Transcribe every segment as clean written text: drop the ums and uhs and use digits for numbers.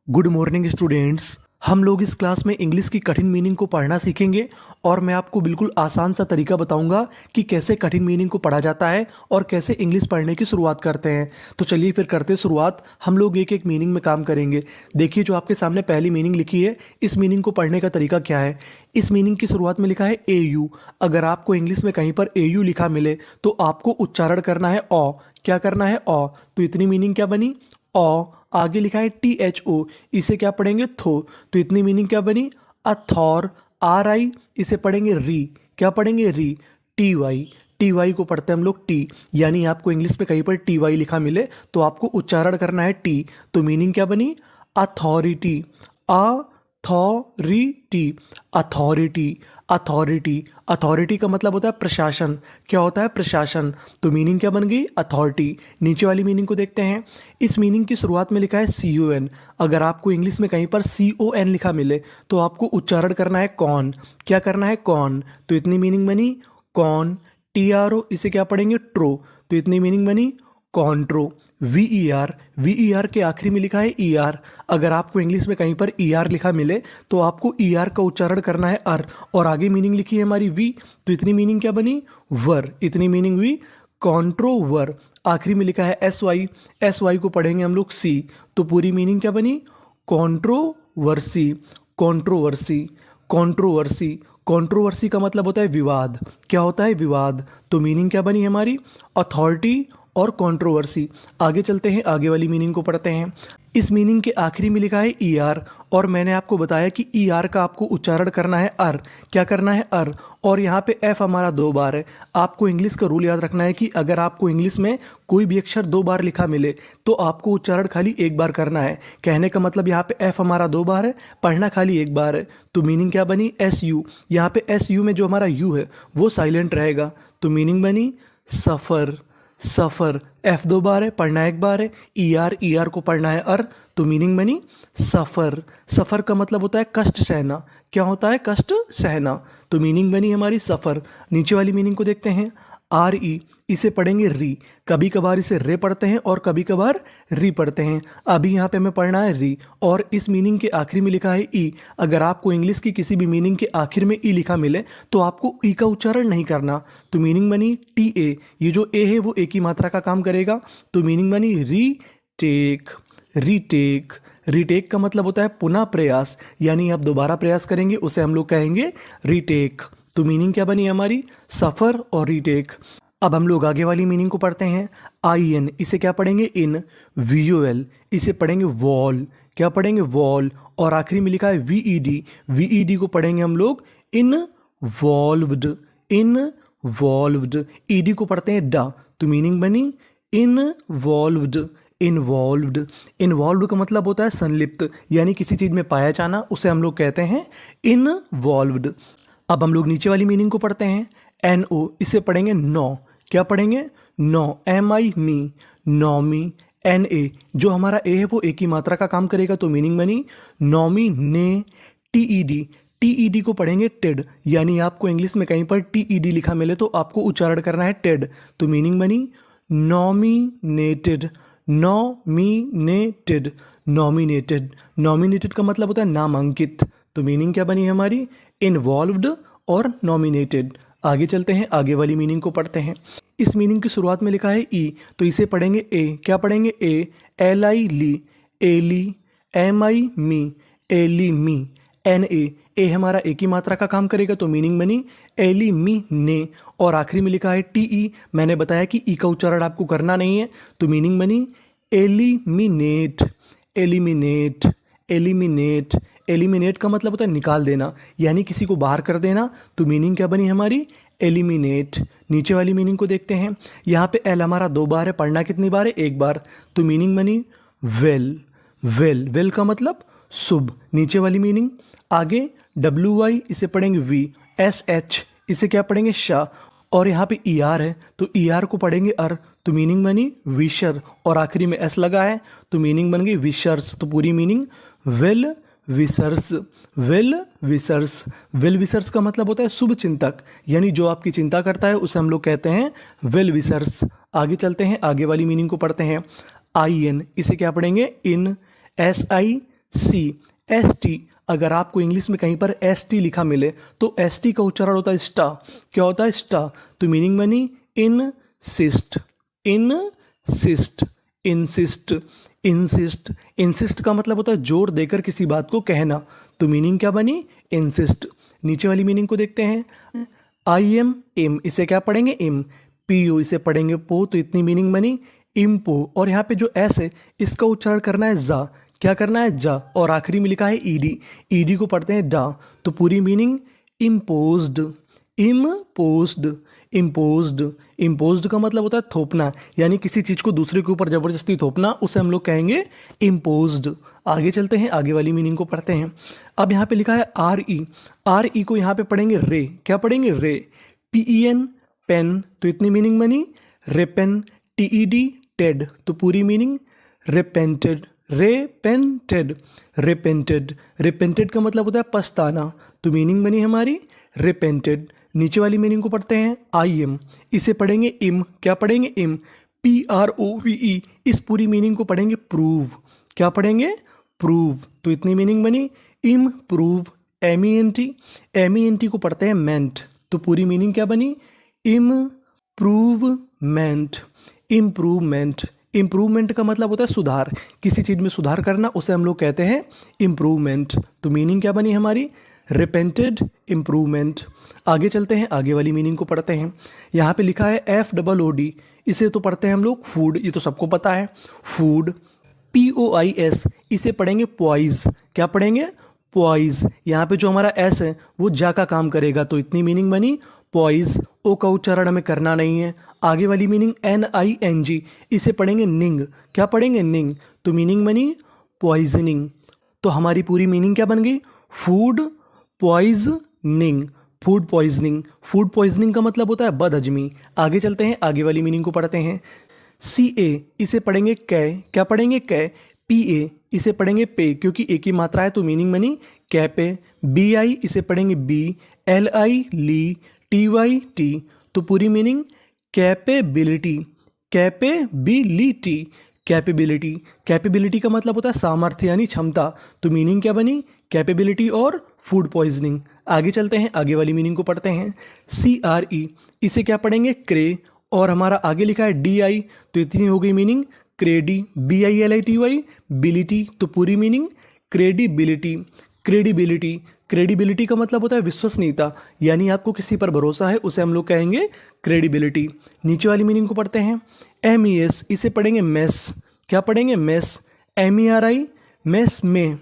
Good morning students. हम लोग इस क्लास में इंग्लिश की कठिन मीनिंग को पढ़ना सीखेंगे और मैं आपको बिल्कुल आसान सा तरीका बताऊंगा कि कैसे कठिन मीनिंग को पढ़ा जाता है और कैसे इंग्लिश पढ़ने की शुरुआत करते हैं। तो चलिए फिर करते हैं शुरुआत। हम लोग एक एक मीनिंग में काम करेंगे। देखिए जो आपके सामने पहली मीनिंग लिखी है, इस मीनिंग को पढ़ने का तरीका क्या है। इस मीनिंग की शुरुआत में लिखा है ए यू। अगर आपको इंग्लिश में कहीं पर ए यू लिखा मिले तो आपको उच्चारण करना है ओ। क्या करना है ओ। तो इतनी मीनिंग क्या बनी ओ। आगे लिखा है टी एच ओ, इसे क्या पढ़ेंगे थो। तो इतनी मीनिंग क्या बनी अथॉर। आर आई, इसे पढ़ेंगे री। क्या पढ़ेंगे री। टी वाई को पढ़ते हैं हम लोग टी। यानी आपको इंग्लिश में कहीं पर टी वाई लिखा मिले तो आपको उच्चारण करना है टी। तो मीनिंग क्या बनी authority. Authority authority authority authority का मतलब होता है प्रशासन। क्या होता है प्रशासन। तो मीनिंग क्या बन गई अथॉरिटी। नीचे वाली मीनिंग को देखते हैं। इस मीनिंग की शुरुआत में लिखा है सी ओ एन। अगर आपको इंग्लिश में कहीं पर सी ओ एन लिखा मिले तो आपको उच्चारण करना है कौन। क्या करना है कौन। तो इतनी मीनिंग बनी कौन। टी आर ओ, इसे क्या पढ़ेंगे ट्रो। तो इतनी मीनिंग बनी कॉन्ट्रो। वी ई आर के आखिरी में लिखा है ई आर। अगर आपको इंग्लिश में कहीं पर ई आर लिखा मिले तो आपको ई आर का उच्चारण करना है अर। और आगे मीनिंग लिखी है हमारी वी। तो इतनी मीनिंग क्या बनी वर। इतनी मीनिंग हुई कॉन्ट्रोवर। आखिरी में लिखा है एस वाई को पढ़ेंगे हम लोग सी। तो पूरी मीनिंग क्या बनी कॉन्ट्रोवर्सी। कॉन्ट्रोवर्सी कॉन्ट्रोवर्सी कॉन्ट्रोवर्सी का मतलब होता है विवाद। क्या होता है विवाद। तो मीनिंग क्या बनी हमारी अथॉरिटी और कंट्रोवर्सी। आगे चलते हैं, आगे वाली मीनिंग को पढ़ते हैं। इस मीनिंग के आखिरी में लिखा है ई आर और मैंने आपको बताया कि ई आर का आपको उच्चारण करना है अर। क्या करना है अर। और यहाँ पे एफ हमारा 2 बार है। आपको इंग्लिश का रूल याद रखना है कि अगर आपको इंग्लिश में कोई भी अक्षर 2 बार लिखा मिले तो आपको उच्चारण खाली 1 बार करना है। कहने का मतलब यहाँ पे एफ हमारा 2 बार है, पढ़ना खाली 1 बार है। तो मीनिंग क्या बनी एस यू। यहाँ पे एस यू में जो हमारा यू है वो साइलेंट रहेगा। तो मीनिंग बनी सफ़र। सफ़र एफ 2 बार है, पढ़ना 1 बार है। ई आर को पढ़ना है अर। तो मीनिंग बनी सफ़र। सफ़र का मतलब होता है कष्ट सहना। क्या होता है कष्ट सहना। तो मीनिंग बनी हमारी सफ़र। नीचे वाली मीनिंग को देखते हैं। आर ई, इसे पढ़ेंगे री। कभी कभार इसे रे पढ़ते हैं और कभी कभार री पढ़ते हैं। अभी यहाँ पे हमें पढ़ना है री। और इस मीनिंग के आखिर में लिखा है ई। अगर आपको इंग्लिश की किसी भी मीनिंग के आखिर में ई लिखा मिले तो आपको ई का उच्चारण नहीं करना। तो मीनिंग बनी टी ए। ये जो ए है वो ए की मात्रा का काम करेगा। तो मीनिंग बनी रीटेक। रीटेक रीटेक का मतलब होता है पुनः प्रयास। यानी आप दोबारा प्रयास करेंगे उसे हम लोग कहेंगे रीटेक। तो मीनिंग क्या बनी हमारी सफ़र और रीटेक। अब हम लोग आगे वाली मीनिंग को पढ़ते हैं। आई एन, इसे क्या पढ़ेंगे इन। वी ओ एल, इसे पढ़ेंगे वॉल। क्या पढ़ेंगे वॉल। और आखिरी में लिखा है वी ई डी को पढ़ेंगे हम लोग इनवॉल्व्ड। इनवॉल्व्ड ई डी को पढ़ते हैं डा। तो मीनिंग बनी इनवॉल्व्ड। इन्वॉल्व्ड इन्वॉल्व्ड का मतलब होता है संलिप्त, यानी किसी चीज़ में पाया जाना, उसे हम लोग कहते हैं इनवॉल्व्ड। अब हम लोग नीचे वाली मीनिंग को पढ़ते हैं। एन ओ, इसे पढ़ेंगे नो। क्या पढ़ेंगे no. M I mi, nomi. N A, जो हमारा ए है वो ए की मात्रा का काम करेगा। तो मीनिंग बनी नॉमी ने। टी ई डी को पढ़ेंगे टेड। यानी आपको इंग्लिश में कहीं पर टी ई डी लिखा मिले तो आपको उच्चारण करना है टेड। तो मीनिंग बनी नॉमिनेटेड। नॉमिनेटेड नॉमिनेटेड नॉमिनेटेड का मतलब होता है नामांकित। तो मीनिंग क्या बनी हमारी इन्वॉल्व्ड और नॉमिनेटेड। आगे चलते हैं, आगे वाली मीनिंग को पढ़ते हैं। इस मीनिंग की शुरुआत में लिखा है ई, तो इसे पढ़ेंगे ए। क्या पढ़ेंगे A. L I li, eli. M I mi, eli mi. N A हमारा ए की मात्रा का काम करेगा। तो मीनिंग बनी एली मी ने। और आखिरी में लिखा है टी ई। मैंने बताया कि ई का उच्चारण आपको करना नहीं है। तो मीनिंग बनी एलिमिनेट। एलिमिनेट एलिमिनेट एलिमिनेट का मतलब होता है निकाल देना, यानी किसी को बाहर कर देना। तो मीनिंग क्या बनी हमारी एलिमिनेट। नीचे वाली मीनिंग को देखते हैं। यहाँ पे एल हमारा 2 बार है, पढ़ना कितनी बार है 1 बार। तो मीनिंग बनी वेल। वेल का मतलब शुभ। नीचे वाली मीनिंग। आगे डब्ल्यू वाई, इसे पढ़ेंगे वी। एस एच, इसे क्या पढ़ेंगे शाह। और यहाँ पे ई आर है तो ई आर को पढ़ेंगे अर। तो मीनिंग बनी विशर। और आखिरी में एस लगा है तो मीनिंग बन गई विशर्स। तो पूरी meaning well wishers. Well wishers. Well wishers का मतलब होता है शुभ चिंतक, यानी जो आपकी चिंता करता है उसे हम लोग कहते हैं वेल विसर्स। आगे चलते हैं, आगे वाली मीनिंग को पढ़ते हैं। आई एन, इसे क्या पढ़ेंगे in. S I C S T, अगर आपको इंग्लिश में कहीं पर एस टी लिखा मिले तो एस टी का उच्चारण होता है स्टा। क्या होता है? स्टा। तो मीनिंग बनी इनसिस्ट, इनसिस्ट, इंसिस्ट, इंसिस्ट। इंसिस्ट का मतलब होता है जोर देकर किसी बात को कहना। तो मीनिंग क्या बनी? इंसिस्ट। नीचे वाली मीनिंग को देखते हैं। आई एम एम, इसे क्या पढ़ेंगे? इम। पी यू, इसे पढ़ेंगे पो। तो इतनी मीनिंग बनी इम्पो। और यहाँ पे जो एस है इसका उच्चारण करना है जा। क्या करना है? जा। और आखिरी में लिखा है ईडी, ईडी को पढ़ते हैं डा। तो पूरी meaning imposed, imposed, imposed. Imposed का मतलब होता है थोपना, यानी किसी चीज़ को दूसरे के ऊपर ज़बरदस्ती थोपना, उसे हम लोग कहेंगे इम्पोज्ड। आगे चलते हैं, आगे वाली मीनिंग को पढ़ते हैं। अब यहाँ पे लिखा है आर ई, आर ई को यहाँ पे पढ़ेंगे रे। क्या पढ़ेंगे? Re. P E N, pen. तो इतनी मीनिंग बनी repen. T E D, ted. तो पूरी मीनिंग रेपेंटेड, रेपेंटेड, रेपेंटेड। रेपेंटेड का मतलब होता है पछताना। तो मीनिंग बनी हमारी रेपेंटेड। नीचे वाली मीनिंग को पढ़ते हैं। आई एम, इसे पढ़ेंगे इम। क्या पढ़ेंगे? इम। P R O V E, इस पूरी मीनिंग को पढ़ेंगे प्रूव। क्या पढ़ेंगे? प्रूव। तो इतनी मीनिंग बनी improve. M E N T, M E N T को पढ़ते हैं मेंट। तो पूरी मीनिंग क्या बनी? Improvement, improvement. इम्प्रूवमेंट का मतलब होता है सुधार, किसी चीज़ में सुधार करना, उसे हम लोग कहते हैं इम्प्रूवमेंट। तो मीनिंग क्या बनी हमारी? Repented, improvement. आगे चलते हैं, आगे वाली मीनिंग को पढ़ते हैं। यहाँ पे लिखा है एफ डबल ओ डी, इसे तो पढ़ते हैं हम लोग फूड, ये तो सबको पता है food. P O I S, इसे पढ़ेंगे पॉइज। क्या पढ़ेंगे? पॉइज। यहाँ पे जो हमारा एस है वो जा का काम करेगा। तो इतनी मीनिंग बनी पॉइज। ओ का उच्चारण हमें करना नहीं है। आगे वाली meaning N I N G, इसे पढ़ेंगे निंग। क्या पढ़ेंगे? निंग। तो मीनिंग बनी पॉइजनिंग। तो हमारी पूरी मीनिंग क्या बन गई? Food poisoning, food poisoning. Food poisoning का मतलब होता है बदहजमी। आगे चलते हैं, आगे वाली मीनिंग को पढ़ते हैं। सी ए, इसे पढ़ेंगे कै। क्या पढ़ेंगे? कै। पी ए, इसे पढ़ेंगे पे, क्योंकि एक ही मात्रा है तो मीनिंग बनी कैपे। बी आई, इसे पढ़ेंगे बी। एल आई ली, टी वाई टी। तो पूरी meaning capability, capability, capability. Capability का मतलब होता है सामर्थ्य यानी क्षमता। तो मीनिंग क्या बनी? कैपेबिलिटी और फूड पॉइजनिंग। आगे चलते हैं, आगे वाली मीनिंग को पढ़ते हैं। सी आर ई, इसे क्या पढ़ेंगे? क्रे। और हमारा आगे लिखा है डी आई, तो इतनी हो गई meaning credi. B I L I T Y, bility. तो पूरी मीनिंग क्रेडिबिलिटी, क्रेडिबिलिटी। क्रेडिबिलिटी का मतलब होता है विश्वसनीयता, यानी आपको किसी पर भरोसा है, उसे हम लोग कहेंगे क्रेडिबिलिटी। नीचे वाली मीनिंग को पढ़ते हैं। एम ई एस, इसे पढ़ेंगे मेस। क्या पढ़ेंगे? मेस। एम ई आर आई, मेस में,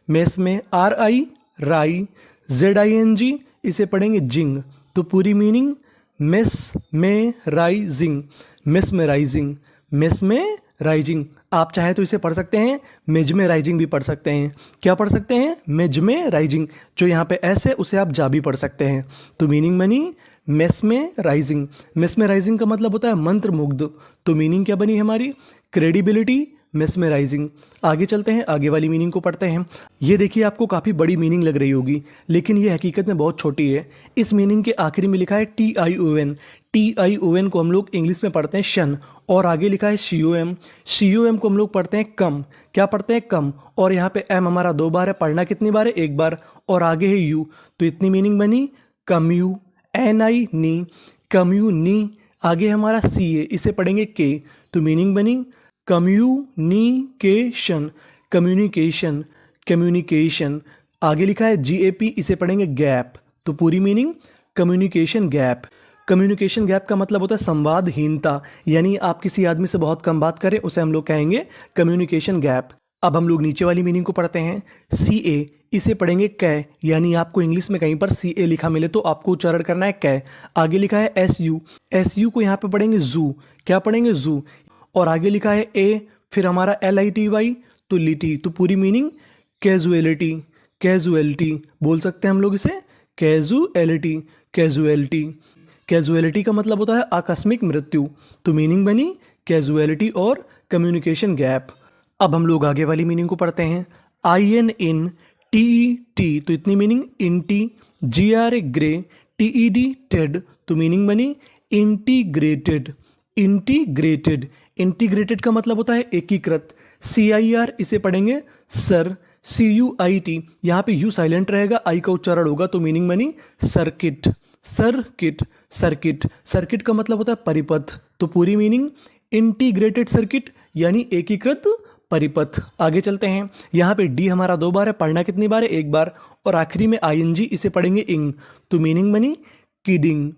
मेस में। आर आई राई, जेड आई एन जी, इसे पढ़ेंगे जिंग। तो पूरी मीनिंग मेस में राइजिंग, मेस में राइजिंग, मेस में राइजिंग। आप चाहे तो इसे पढ़ सकते हैं मेज में राइजिंग भी पढ़ सकते हैं। क्या पढ़ सकते हैं? मेज में राइजिंग। जो यहाँ पे एस है उसे आप जा भी पढ़ सकते हैं। तो मीनिंग बनी मेस में राइजिंग। मेस में राइजिंग का मतलब होता है मंत्र मुग्ध। तो मीनिंग क्या बनी हमारी? Credibility, mesmerising. आगे चलते हैं, आगे वाली मीनिंग को पढ़ते हैं। ये देखिए आपको काफ़ी बड़ी मीनिंग लग रही होगी, लेकिन ये हकीकत में बहुत छोटी है। इस मीनिंग के आखिरी में लिखा है T I O N. T I O N को हम लोग इंग्लिश में पढ़ते हैं शन, और आगे लिखा है सी ओ एम। सी ओ एम को हम लोग पढ़ते हैं कम। क्या पढ़ते हैं? कम। और यहाँ पे एम हमारा 2 बार है, पढ़ना कितनी बार है? 1 बार। और आगे है यू, तो इतनी मीनिंग बनी कम्यू, एन आई नी, कम्यूनी। आगे हमारा सी ए, इसे पढ़ेंगे के, तो मीनिंग बनी कम्युनिकेशन, कम्युनिकेशन, कम्युनिकेशन। आगे लिखा है GAP, इसे पढ़ेंगे गैप, तो पूरी meaning communication gap. Communication gap का मतलब होता है संवादहीनता, यानी आप किसी आदमी से बहुत कम बात करें उसे हम लोग कहेंगे कम्युनिकेशन गैप। अब हम लोग नीचे वाली मीनिंग को पढ़ते हैं। CA, इसे पढ़ेंगे कै, यानी आपको इंग्लिश में कहीं पर CA लिखा मिले तो आपको उच्चारण करना है कै। आगे लिखा है SU, SU को यहाँ पे पढ़ेंगे जू। क्या पढ़ेंगे? जू। और आगे लिखा है A, फिर हमारा LITY, तो लिटी, तो पूरी मीनिंग कैजुअलिटी, कैजुअलिटी बोल सकते हैं हम लोग इसे कैजुअलिटी, कैजुअलिटी। कैजुअलिटी का मतलब होता है आकस्मिक मृत्यु, तो मीनिंग बनी कैजुअलिटी और कम्युनिकेशन गैप। अब हम लोग आगे वाली मीनिंग को पढ़ते हैं। INN, TET, तो इतनी meaning inte. GRA gre, TED ted, तो मीनिंग बनी इंटीग्रेटेड, इंटीग्रेटेड। इंटीग्रेटेड का मतलब होता है एकीकृत। CIR, इसे पढ़ेंगे सर। CUIT, यहाँ पे U साइलेंट रहेगा, I का उच्चारण होगा, तो मीनिंग बनी सर्किट। सर्किट, सर्किट, सर्किट का मतलब होता है परिपथ, तो पूरी मीनिंग इंटीग्रेटेड सर्किट यानी एकीकृत परिपथ। आगे चलते हैं, यहाँ पे डी हमारा 2 बार है, पढ़ना कितनी बार है? 1 बार, और आखिरी में ING, इसे पढ़ेंगे इंग, तो मीनिंग बनी किडिंग।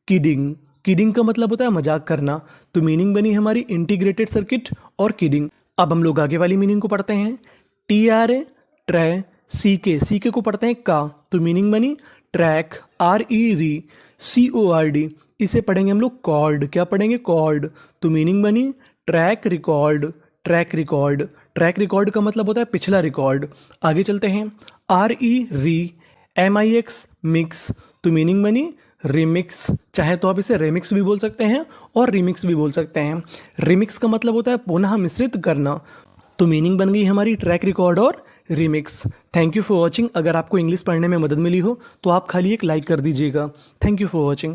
किडिंग, किडिंग का मतलब होता है मजाक करना, तो मीनिंग बनी हमारी इंटीग्रेटेड सर्किट और किडिंग। अब हम लोग आगे वाली मीनिंग को पढ़ते हैं। TRA ट्रै, CK को पढ़ते हैं का, तो मीनिंग बनी ट्रैक। RE CORD, इसे पढ़ेंगे हम लोग कॉर्ड, क्या पढ़ेंगे? कॉर्ड, तो मीनिंग बनी track record. Track record, track record का मतलब होता है पिछला रिकॉर्ड। आगे चलते हैं। REMIX मिक्स, तो मीनिंग बनी रिमिक्स, चाहे तो आप इसे रेमिक्स भी बोल सकते हैं और रिमिक्स भी बोल सकते हैं। रिमिक्स का मतलब होता है पुनः मिश्रित करना, तो मीनिंग बन गई हमारी ट्रैक रिकॉर्ड और remix. Thank you for watching. अगर आपको इंग्लिश पढ़ने में मदद मिली हो तो आप खाली एक लाइक कर दीजिएगा। Thank you for watching.